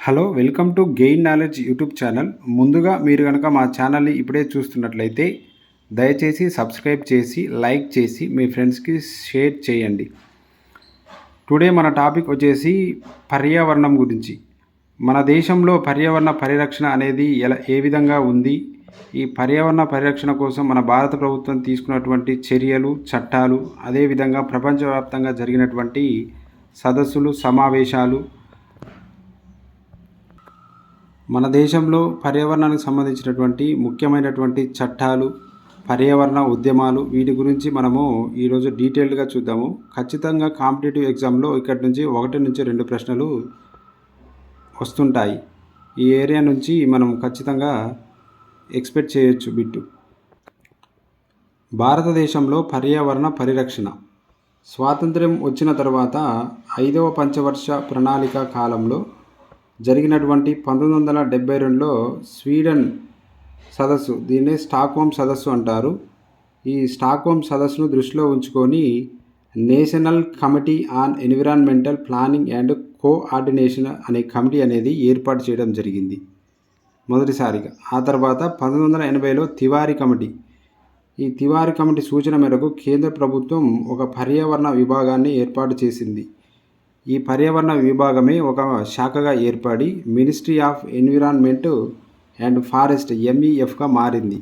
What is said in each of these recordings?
Hello welcome to gain knowledge YouTube channel. ముందుగా మీరు కనుక మా ఛానల్ని ఇప్పుడే చూస్తున్నట్లయితే దయచేసి సబ్స్క్రైబ్ చేసి లైక్ చేసి మీ ఫ్రెండ్స్కి షేర్ చేయండి. టుడే మన టాపిక్ వచ్చేసి పర్యావరణం గురించి. మన దేశంలో పర్యావరణ పరిరక్షణ అనేది ఏ విధంగా ఉంది, ఈ పర్యావరణ పరిరక్షణ కోసం మన భారత ప్రభుత్వం తీసుకున్నటువంటి చర్యలు, చట్టాలు, అదేవిధంగా ప్రపంచవ్యాప్తంగా జరిగినటువంటి సదస్సులు, సమావేశాలు, మన దేశంలో పర్యావరణానికి సంబంధించినటువంటి ముఖ్యమైనటువంటి చట్టాలు, పర్యావరణ ఉద్యమాలు, వీటి గురించి మనము ఈరోజు డీటెయిల్డ్గా చూద్దాము. ఖచ్చితంగా కాంపిటేటివ్ ఎగ్జామ్లో ఇక్కడి నుంచి 1 నుంచి 2 ప్రశ్నలు వస్తుంటాయి. ఈ ఏరియా నుంచి మనం ఖచ్చితంగా ఎక్స్పెక్ట్ చేయొచ్చు బిట్టు. భారతదేశంలో పర్యావరణ పరిరక్షణ స్వాతంత్ర్యం వచ్చిన తర్వాత 5వ పంచవర్ష ప్రణాళిక కాలంలో జరిగినటువంటి 1972లో స్వీడన్ సదస్సు, దీన్నే స్టాక్హోమ్ సదస్సు అంటారు. ఈ స్టాక్హోమ్ సదస్సును దృష్టిలో ఉంచుకొని national committee on environmental planning and coordination అనే కమిటీ అనేది ఏర్పాటు చేయడం జరిగింది మొదటిసారిగా. ఆ తర్వాత 1980లో తివారీ కమిటీ. ఈ తివారీ కమిటీ సూచన మేరకు కేంద్ర ప్రభుత్వం ఒక పర్యావరణ విభాగాన్ని ఏర్పాటు చేసింది. ఈ పర్యావరణ విభాగమే ఒక శాఖగా ఏర్పడి ministry of environment and forest MEFగా మారింది.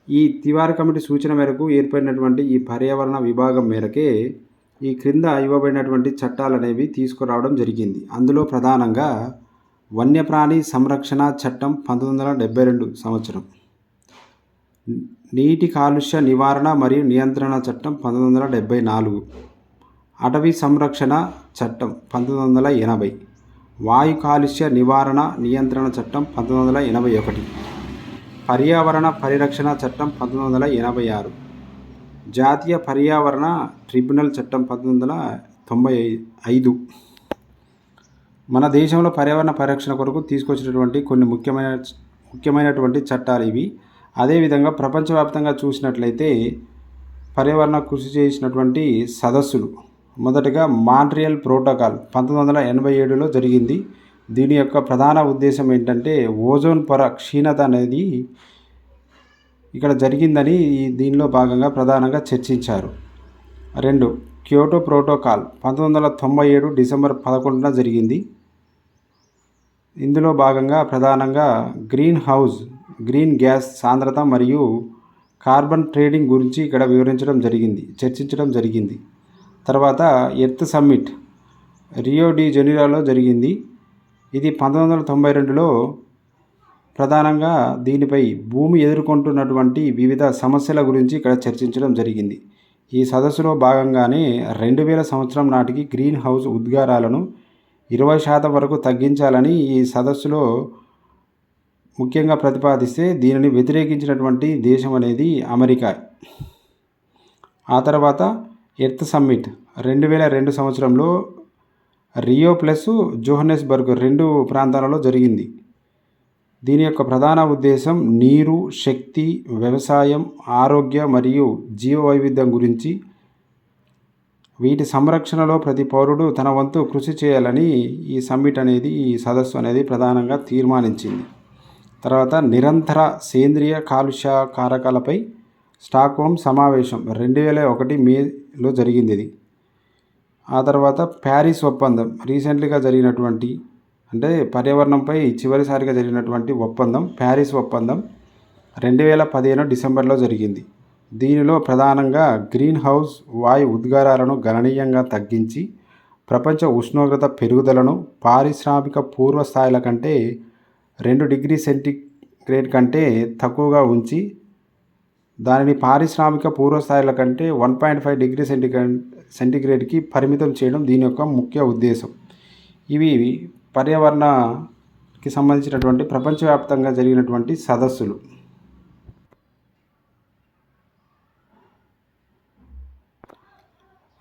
ఈ తివారీ కమిటీ సూచన మేరకు ఏర్పడినటువంటి ఈ పర్యావరణ విభాగం మేరకే ఈ క్రింద ఇవ్వబడినటువంటి చట్టాలు అనేవి తీసుకురావడం జరిగింది. అందులో ప్రధానంగా వన్యప్రాణి సంరక్షణ చట్టం 1972 సంవత్సరం, నీటి కాలుష్య నివారణ మరియు నియంత్రణ చట్టం 1974, అటవీ సంరక్షణ చట్టం 1980, వాయు కాలుష్య నివారణ నియంత్రణ చట్టం 1981, పర్యావరణ పరిరక్షణ చట్టం 1986, జాతీయ పర్యావరణ ట్రిబ్యునల్ చట్టం 1995. మన దేశంలో పర్యావరణ పరిరక్షణ కొరకు తీసుకొచ్చినటువంటి కొన్ని ముఖ్యమైనటువంటి చట్టాలు ఇవి. అదేవిధంగా ప్రపంచవ్యాప్తంగా చూసినట్లయితే పర్యావరణ కృషి చేసినటువంటి సదస్సులు, మొదటగా మాంట్రియల్ ప్రోటోకాల్ 1987లో జరిగింది. దీని యొక్క ప్రధాన ఉద్దేశం ఏంటంటే ఓజోన్ పొర క్షీణత అనేది ఇక్కడ జరిగిందని దీనిలో భాగంగా ప్రధానంగా చర్చించారు. 2, క్యోటో ప్రోటోకాల్ 1997 డిసెంబర్ 11న జరిగింది. ఇందులో భాగంగా ప్రధానంగా గ్రీన్ గ్యాస్ సాంద్రత మరియు కార్బన్ ట్రేడింగ్ గురించి ఇక్కడ చర్చించడం జరిగింది. తర్వాత ఎర్త్ సమ్మిట్ రియో డి జనీరోలో జరిగింది. ఇది 1992లో ప్రధానంగా దీనిపై భూమి ఎదుర్కొంటున్నటువంటి వివిధ సమస్యల గురించి ఇక్కడ చర్చించడం జరిగింది. ఈ సదస్సులో భాగంగానే 2000 సంవత్సరం నాటికి గ్రీన్ హౌస్ ఉద్గారాలను 20% వరకు తగ్గించాలని ఈ సదస్సులో ముఖ్యంగా ప్రతిపాదిస్తే దీనిని వ్యతిరేకించినటువంటి దేశం అనేది అమెరికా. ఆ తర్వాత ఎర్త్ సమ్మిట్ 2002 సంవత్సరంలో రియో ప్లస్ జోహన్నెస్బర్గ్ 2 ప్రాంతాలలో జరిగింది. దీని యొక్క ప్రధాన ఉద్దేశం నీరు, శక్తి, వ్యవసాయం, ఆరోగ్య మరియు జీవ వైవిధ్యం గురించి. వీటి సంరక్షణలో ప్రతి పౌరుడు తన వంతు కృషి చేయాలని ఈ సదస్సు అనేది ప్రధానంగా తీర్మానించింది. తర్వాత నిరంతర సేంద్రియ కాలుష్య కారకాలపై స్టాక్హోమ్ సమావేశం 2001 మేలో జరిగింది ఇది. ఆ తర్వాత ప్యారిస్ ఒప్పందం, రీసెంట్లీగా జరిగినటువంటి, అంటే పర్యావరణంపై చివరిసారిగా జరిగినటువంటి ఒప్పందం ప్యారిస్ ఒప్పందం 2015 డిసెంబర్లో జరిగింది. దీనిలో ప్రధానంగా గ్రీన్ హౌస్ వాయు ఉద్గారాలను గణనీయంగా తగ్గించి ప్రపంచ ఉష్ణోగ్రత పెరుగుదలను పారిశ్రామిక పూర్వ స్థాయిల కంటే 2 డిగ్రీ సెంటీగ్రేడ్ కంటే తక్కువగా ఉంచి దానిని పారిశ్రామిక పూర్వస్థాయిల కంటే 1.5 డిగ్రీ సెంటీగ్రేడ్కి పరిమితం చేయడం దీని యొక్క ముఖ్య ఉద్దేశం. ఇవి పర్యావరణకి సంబంధించినటువంటి ప్రపంచవ్యాప్తంగా జరిగినటువంటి సదస్సులు.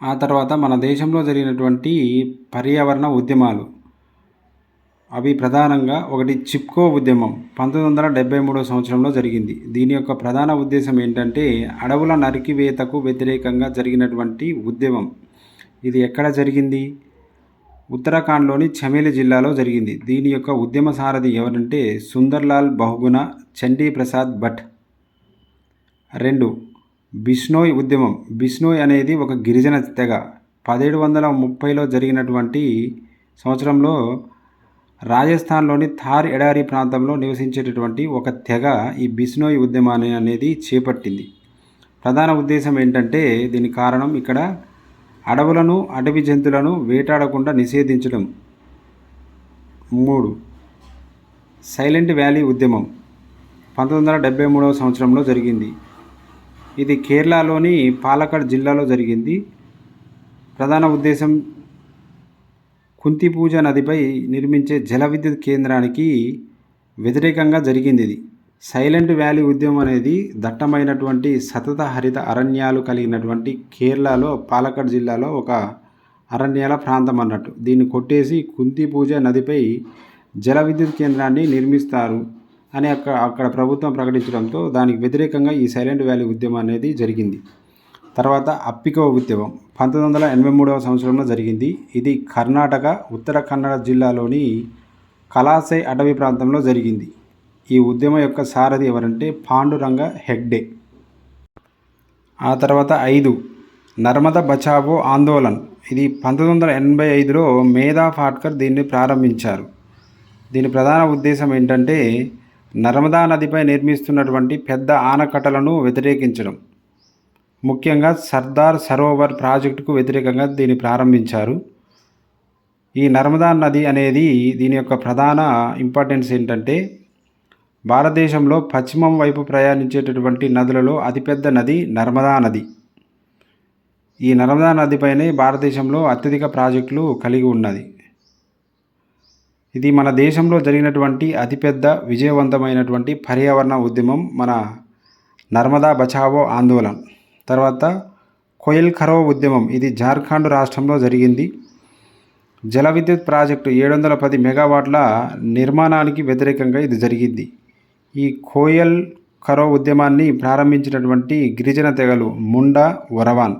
ఆ తర్వాత మన దేశంలో జరిగినటువంటి పర్యావరణ ఉద్యమాలు, అవి ప్రధానంగా ఒకటి చిప్కో ఉద్యమం 1973 సంవత్సరంలో జరిగింది. దీని యొక్క ప్రధాన ఉద్దేశం ఏంటంటే అడవుల నరికివేతకు వ్యతిరేకంగా జరిగినటువంటి ఉద్యమం. ఇది ఎక్కడ జరిగింది? ఉత్తరాఖండ్లోని చమేలి జిల్లాలో జరిగింది. దీని యొక్క ఉద్యమ సారథి ఎవరంటే సుందర్లాల్ బహుగుణ చండీ ప్రసాద్ భట్. 2. బిష్నోయ్ ఉద్యమం. బిష్నోయ్ అనేది ఒక గిరిజన తెగ. 1730లో జరిగినటువంటి సంవత్సరంలో రాజస్థాన్లోని థార్ ఎడారి ప్రాంతంలో నివసించేటటువంటి ఒక తెగ ఈ బిష్నోయ్ ఉద్యమాన్ని అనేది చేపట్టింది. ప్రధాన ఉద్దేశం ఏంటంటే దీని కారణం ఇక్కడ అడవులను అడవి జంతువులను వేటాడకుండా నిషేధించడం. 3. సైలెంట్ వ్యాలీ ఉద్యమం 1973వ సంవత్సరంలో జరిగింది. ఇది కేరళలోని పాలక్కడ్ జిల్లాలో జరిగింది. ప్రధాన ఉద్దేశం కుంతిపూజ నదిపై నిర్మించే జల విద్యుత్ కేంద్రానికి వ్యతిరేకంగా జరిగింది. ఇది సైలెంట్ వ్యాలీ ఉద్యమం అనేది దట్టమైనటువంటి సతత హరిత అరణ్యాలు కలిగినటువంటి కేరళలో పాలక్కడ్ జిల్లాలో ఒక అరణ్యాల ప్రాంతం అన్నట్టు. దీన్ని కొట్టేసి కుంతిపూజ నదిపై జల విద్యుత్ కేంద్రాన్ని నిర్మిస్తారు అని అక్కడ ప్రభుత్వం ప్రకటించడంతో దానికి వ్యతిరేకంగా ఈ సైలెంట్ వ్యాలీ ఉద్యమం అనేది జరిగింది. తర్వాత అప్పికో ఉద్యమం 1983వ సంవత్సరంలో జరిగింది. ఇది కర్ణాటక ఉత్తర కన్నడ జిల్లాలోని కలాసై అటవీ ప్రాంతంలో జరిగింది. ఈ ఉద్యమం యొక్క సారథి ఎవరంటే పాండురంగ హెగ్డే. ఆ తర్వాత 5. నర్మదా బచావో ఆందోళన్. ఇది 1985లో మేధా ఫాట్కర్ దీన్ని ప్రారంభించారు. దీని ప్రధాన ఉద్దేశం ఏంటంటే నర్మదా నదిపై నిర్మిస్తున్నటువంటి పెద్ద ఆనకట్టలను వ్యతిరేకించడం. ముఖ్యంగా సర్దార్ సరోవర్ ప్రాజెక్టుకు వ్యతిరేకంగా దీన్ని ప్రారంభించారు. ఈ నర్మదా నది అనేది దీని యొక్క ప్రధాన ఇంపార్టెన్స్ ఏంటంటే భారతదేశంలో పశ్చిమం వైపు ప్రయాణించేటటువంటి నదులలో అతిపెద్ద నది నర్మదా నది. ఈ నర్మదా నదిపైనే భారతదేశంలో అత్యధిక ప్రాజెక్టులు కలిగి ఉన్నది. ఇది మన దేశంలో జరిగినటువంటి అతిపెద్ద విజయవంతమైనటువంటి పర్యావరణ ఉద్యమం మన నర్మదా బచావో ఆందోళన్. తర్వాత కోయల్ ఖరో ఉద్యమం. ఇది జార్ఖండ్ రాష్ట్రంలో జరిగింది. జల విద్యుత్ ప్రాజెక్టు 710 మెగావాట్ల నిర్మాణానికి వ్యతిరేకంగా ఇది జరిగింది. ఈ కోయల్ ఖరో ఉద్యమాన్ని ప్రారంభించినటువంటి గిరిజన తెగలు ముండా, వరవాన్.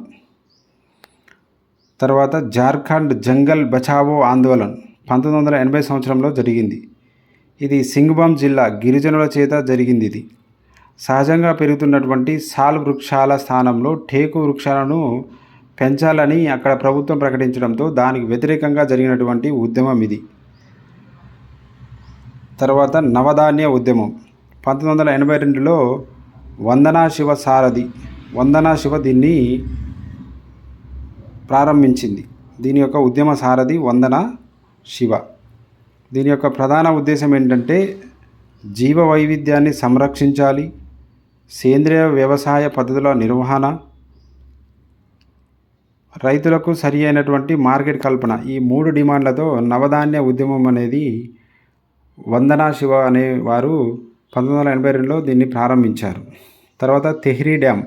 తర్వాత జార్ఖండ్ జంగల్ బచావో ఆందోళన్ 1980 సంవత్సరంలో జరిగింది. ఇది సింగ్భూమ్ జిల్లా గిరిజనుల చేత జరిగింది. ఇది సహజంగా పెరుగుతున్నటువంటి సాల్ వృక్షాల స్థానంలో టేకు వృక్షాలను పెంచాలని అక్కడ ప్రభుత్వం ప్రకటించడంతో దానికి వ్యతిరేకంగా జరిగినటువంటి ఉద్యమం ఇది. తర్వాత నవధాన్య ఉద్యమం 1982లో వందనా శివ సారథి. వందనా శివ దీన్ని ప్రారంభించింది. దీని యొక్క ఉద్యమ సారథి వందనా శివ. దీని యొక్క ప్రధాన ఉద్దేశం ఏంటంటే జీవ వైవిధ్యాన్ని సంరక్షించాలి, సేంద్రియ వ్యవసాయ పద్ధతుల నిర్వహణ, రైతులకు సరి అయినటువంటి మార్కెట్ కల్పన, ఈ 3 డిమాండ్లతో నవధాన్య ఉద్యమం అనేది వందనా శివ అనేవారు 1982లో దీన్ని ప్రారంభించారు. తర్వాత తెహ్రీ డ్యామ్.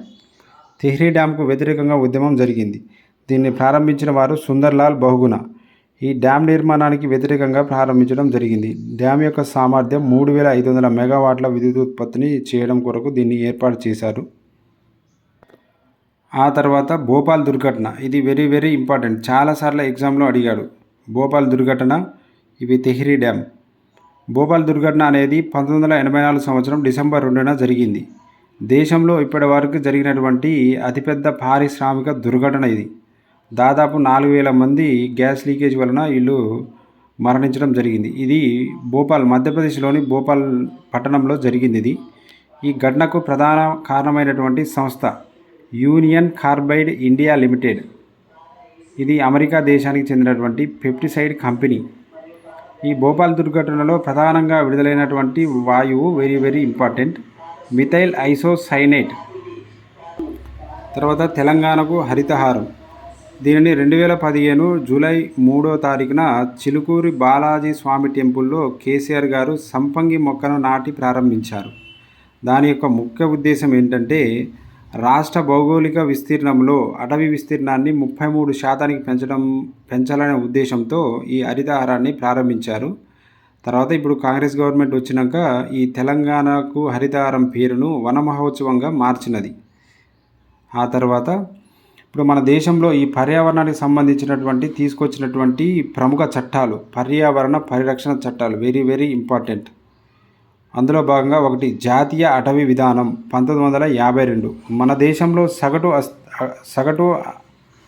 తెహ్రీ డ్యామ్కు వ్యతిరేకంగా ఉద్యమం జరిగింది. దీన్ని ప్రారంభించిన వారు సుందర్లాల్ బహుగుణ. ఈ డ్యామ్ నిర్మాణానికి వ్యతిరేకంగా ప్రారంభించడం జరిగింది. డ్యామ్ యొక్క సామర్థ్యం 3500 మెగావాట్ల విద్యుత్ ఉత్పత్తిని చేయడం కొరకు దీన్ని ఏర్పాటు చేశారు. ఆ తర్వాత భోపాల్ దుర్ఘటన. ఇది వెరీ వెరీ ఇంపార్టెంట్. చాలాసార్లు ఎగ్జామ్లో అడిగాడు. భోపాల్ దుర్ఘటన, ఇవి తెహ్రీ డ్యామ్. భోపాల్ దుర్ఘటన అనేది 1984 సంవత్సరం డిసెంబర్ 2న జరిగింది. దేశంలో ఇప్పటి వరకు జరిగినటువంటి అతిపెద్ద పారిశ్రామిక దుర్ఘటన ఇది. దాదాపు 4000 మంది గ్యాస్ లీకేజ్ వలన వీళ్ళు మరణించడం జరిగింది. ఇది భోపాల్, మధ్యప్రదేశ్లోని భోపాల్ పట్టణంలో జరిగింది. ఈ ఘటనకు ప్రధాన కారణమైనటువంటి సంస్థ యూనియన్ కార్బైడ్ ఇండియా లిమిటెడ్. ఇది అమెరికా దేశానికి చెందినటువంటి పెప్టిసైడ్ కంపెనీ. ఈ భోపాల్ దుర్ఘటనలో ప్రధానంగా విడుదలైనటువంటి వాయువు very very important, methyl isocyanate. తర్వాత తెలంగాణకు హరితహారం. దీనిని 2015 జూలై 3వ తారీఖున చిలుకూరి బాలాజీ స్వామి టెంపుల్లో కేసీఆర్ గారు సంపంగి మొక్కను నాటి ప్రారంభించారు. దాని యొక్క ముఖ్య ఉద్దేశం ఏంటంటే రాష్ట్ర భౌగోళిక విస్తీర్ణంలో అటవీ విస్తీర్ణాన్ని 33% పెంచాలనే ఉద్దేశంతో ఈ హరితహారాన్ని ప్రారంభించారు. తర్వాత ఇప్పుడు కాంగ్రెస్ గవర్నమెంట్ వచ్చినాక ఈ తెలంగాణకు హరితహారం పేరును వన మహోత్సవంగా మార్చినది. ఆ తర్వాత ఇప్పుడు మన దేశంలో ఈ పర్యావరణానికి సంబంధించినటువంటి తీసుకొచ్చినటువంటి ప్రముఖ చట్టాలు, పర్యావరణ పరిరక్షణ చట్టాలు వెరీ వెరీ ఇంపార్టెంట్. అందులో భాగంగా ఒకటి జాతీయ అటవీ విధానం 1952. మన దేశంలో సగటు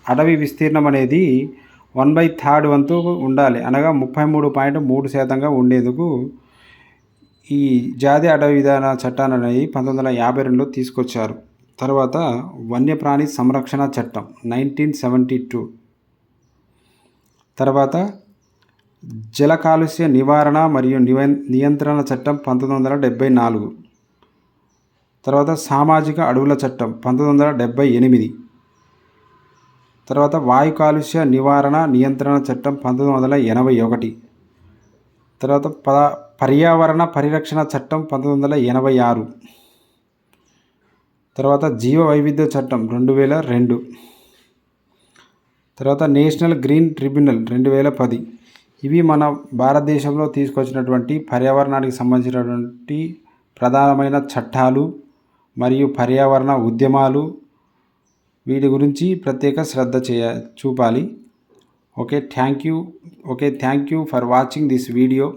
అటవీ విస్తీర్ణం అనేది 1/3 వంతు ఉండాలి, అనగా 33.3% ఉండేందుకు ఈ జాతీయ అటవీ విధాన చట్టాన్ని అనేది 1952లో తీసుకొచ్చారు. తర్వాత వన్యప్రాణి సంరక్షణ చట్టం 1972. తర్వాత జల కాలుష్య నివారణ మరియు నియంత్రణ చట్టం 1974. తర్వాత సామాజిక అడవుల చట్టం 1978. తర్వాత వాయు కాలుష్య నివారణ నియంత్రణ చట్టం 1981. తర్వాత పర్యావరణ పరిరక్షణ చట్టం 1986. తర్వాత జీవ వైవిధ్య చట్టం 2002. తర్వాత నేషనల్ గ్రీన్ ట్రిబ్యునల్ 2010. ఇవి మన భారతదేశంలో తీసుకొచ్చినటువంటి పర్యావరణానికి సంబంధించినటువంటి ప్రధానమైన చట్టాలు మరియు పర్యావరణ ఉద్యమాలు. వీటి గురించి ప్రత్యేక శ్రద్ధ చూపాలి. Okay, thank you for watching this video.